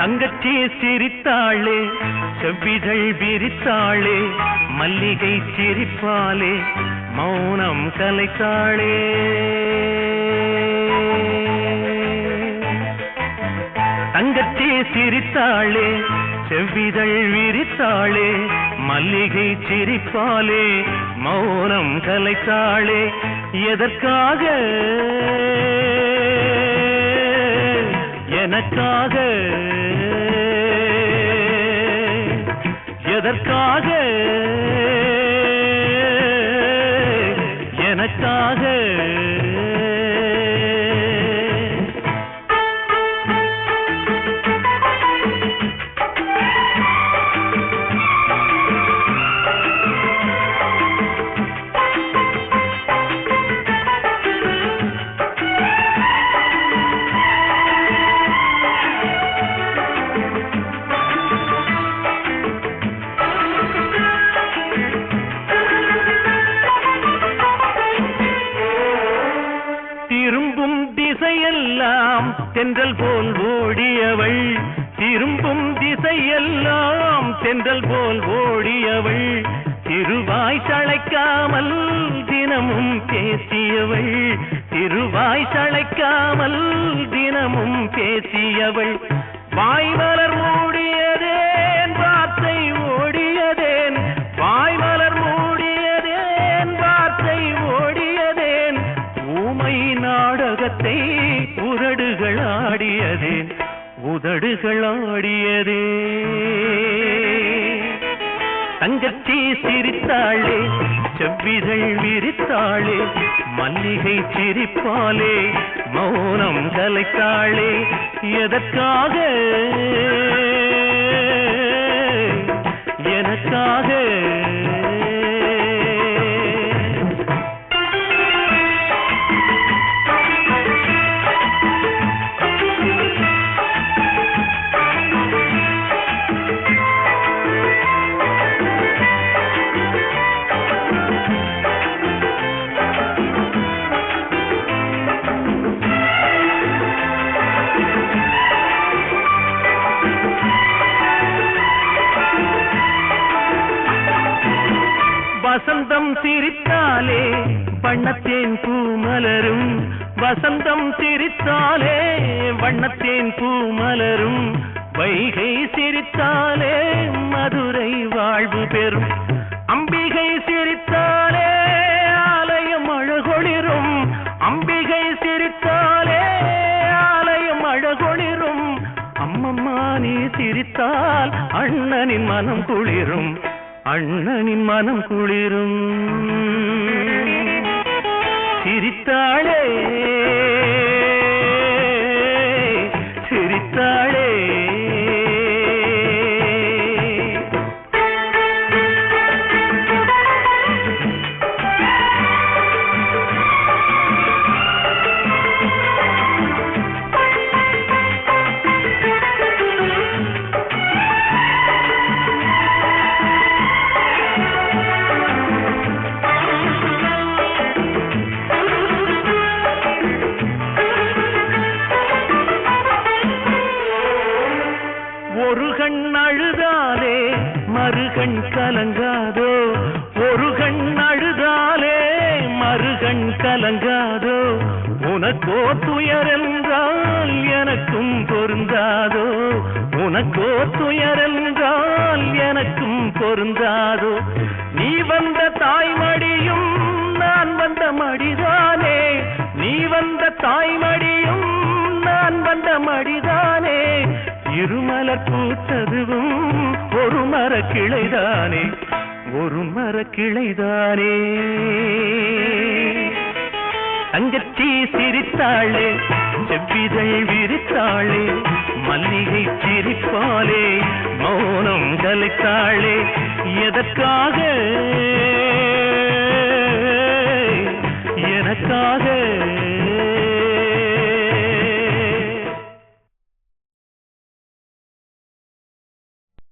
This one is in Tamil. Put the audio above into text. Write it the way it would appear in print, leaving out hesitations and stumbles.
தங்கச்சி சிரித்தாளே செவ்விதழ் விரித்தாளே மல்லிகை சிரிப்பாலே மௌனம் கலைத்தாளே தங்கச்சி சிரித்தாளே செவ்விதழ் விரித்தாளே மல்லிகை சிரிப்பாலே மௌனம் கலைத்தாளே எதற்காக எனக்காக எதற்காக எனக்காக திரும்பும் திசையெல்லாம் தென்றல் போல் ஓடியவள் திரும்பும் திசையெல்லாம் தென்றல் போல் ஓடியவள் திருவாய் சளைக்காமல் தினமும் பேசியவள் திருவாய் சளைக்காமல் தினமும் பேசியவள் வாய்மலர் மூடியதேன் வார்த்தை ஓடியதேன் வாய்மலர் மூடியதேன் வார்த்தை ஓடியதேன் ஊமை நாடகத்தை உதடுகள் ஆடியதேன் உதடுகள் ஆடியதே தங்கச்சி சிரித்தாளே செவ்விதழ் விரித்தாளே மல்லிகை சிரிப்பாலே மௌனம் கலைத்தாளே எதற்காக எனக்காக வசந்தம் சிரித்தாலே வண்ணத்தேன் பூ மலரும் வசந்தம் சிரித்தாலே வண்ணத்தேன் பூ மலரும் வைகை சிரித்தாலே மதுரை வாழ்வு பெறும் அம்பிகை சிரித்தாலே ஆலயம் அழகொளிரும் அம்பிகை சிரித்தாலே ஆலயம் அழகொளிரும் அம்மம்மா நீ சிரித்தால் அண்ணனின் மனம் குளிரும் அண்ணனின் மனம் குளிரும் சிரித்தாளே சிரித்தாளே ஒரு கண் அழுதாலே மறுகண் கலங்காதோ ஒரு கண் அழுதாலே மறுகண் கலங்காதோ உனக்கோ துயரென்றால் எனக்கும் பொருந்தாதோ உனக்கோ துயரென்றால் எனக்கும் பொருந்தாதோ நீ வந்த தாய்மடியும் நான் வந்த மடிதானே நீ வந்த தாய்மடியும் நான் வந்த மடிதானே இருமலர் பூத்ததுவும் ஒரு மரக்கிளைதானே ஒரு மரக்கிளைதானே தங்கச்சி சிரித்தாளே செவ்விதழ் விரித்தாளே மல்லிகை சிரிப்பாலே மௌனம் கலைத்தாளே எதற்காக